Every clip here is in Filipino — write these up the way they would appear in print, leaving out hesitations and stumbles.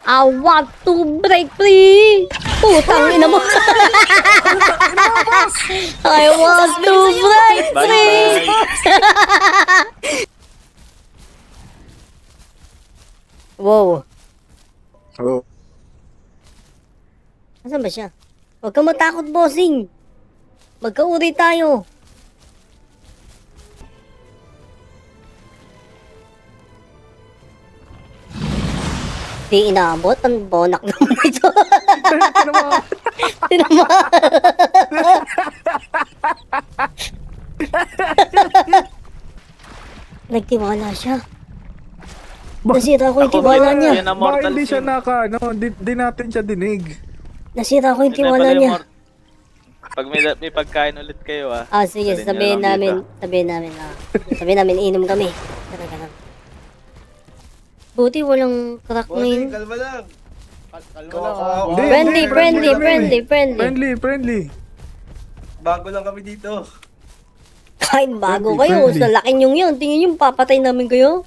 I want to break free! Putang ina mo! I want to break free! Wow. Oh. Asan ba siya? Huwag kang matakot, bossing. Magkauri tayo. Di inaabot. Ang bonak naman ito. Tinama. Nagtiwala siya. Nasira ko yung tiwala niya. Yan ang Baka mortal hindi siya sin. di natin siya dinig. Nasira ko yung Yun na tiwala pala yung niya. Pag may pagkain ulit kayo Ah, sige, Sabihin nyo sabihin lang namin, sabihin namin, inom kami. Talaga lang. Buti walang crack Bossing, ngayon. kalma lang. Hindi, Friendly, hindi, friendly, kami. friendly, friendly. Friendly. Bago lang kami dito. Kahit bago Friendly, kayo, friendly. sa laki nyong yun. Tingin nyo, papatay namin kayo.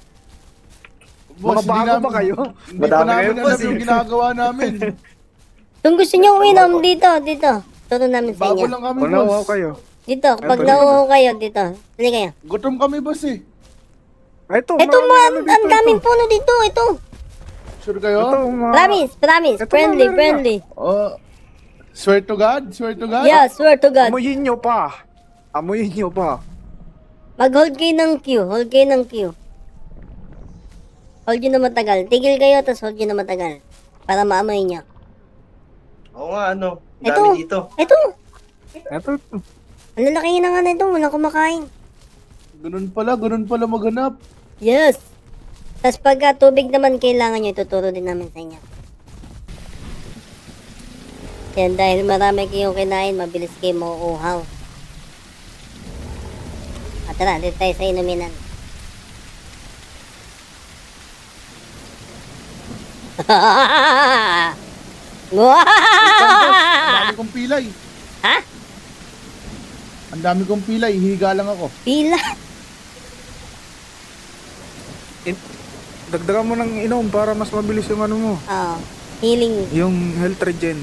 Mga bago ba kayo? Hindi pa namin alam boss, yung ginagawa namin. Kung gusto nyo uminom, dito. Turo namin sa Bago inyo. lang kami, Unawa boss. kayo. Dito, kapag Pwede nauho kayo, dito. Dali kayo. Gutom kami, boss eh. Ito, Ito, ang daming puno dito, ito. Sure kayo? Ito, mga... Promise. Ito, Friendly, meron na. friendly. Oh, swear to God? Swear to God? Yeah, swear to God. Amuyin nyo pa. Mag-hold kayo ng Q. Hold nyo na matagal. Tigil kayo, tapos hold nyo na matagal. Para maamoy nyo. Oo nga, ano. Ang Ito. dami dito. Ito. Ito. Ang lalaki na nga na ito. Walang kumakain. Ganun pala maganap. Yes. Tapos pagka tubig naman kailangan nyo, ituturo din namin sa inyo. Yan, dahil marami kayong kinain, mabilis kayo mauuhaw. Tara, dito tayo sa inuminan. Ang dami kong pilay. Ha? Ang dami kong pilay. Higa lang ako. Pila. Dagdagan mo ng inom para mas mabilis yung ano mo. Oh, healing. Yung health regen.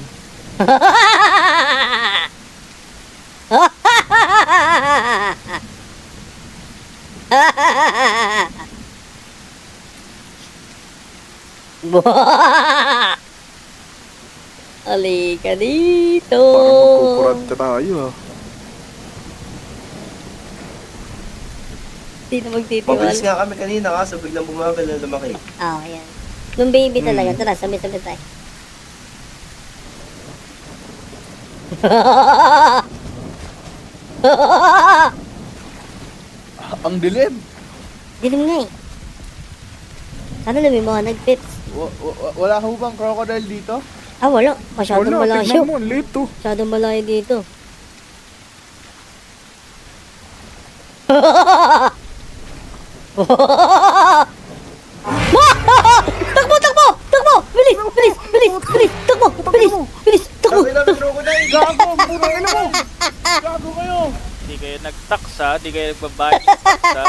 Halika dito. Parang magkukurad tayo ah. Sino magtitiwala? Mabilis nga kami kanina kaso biglang bumagal na lumaki. Oh, yan. Nung baby talaga. Tara, sabay-sabay tayo. Ang dilim. Dilim nga eh. Sana lumiwanag, Pips. Wala ho bang crocodile dito? Ah, wala. Masyadong Wala, malayo. tignan mo, late oh. Masyadong malayo dito. Takbo! Bilis! Takbo! Takbo! Sabi namin crocodile! Gago! Puro ina mo! Gago kayo! Hindi kayo nagtaksa, hindi kayo nagbabayad ng taksa.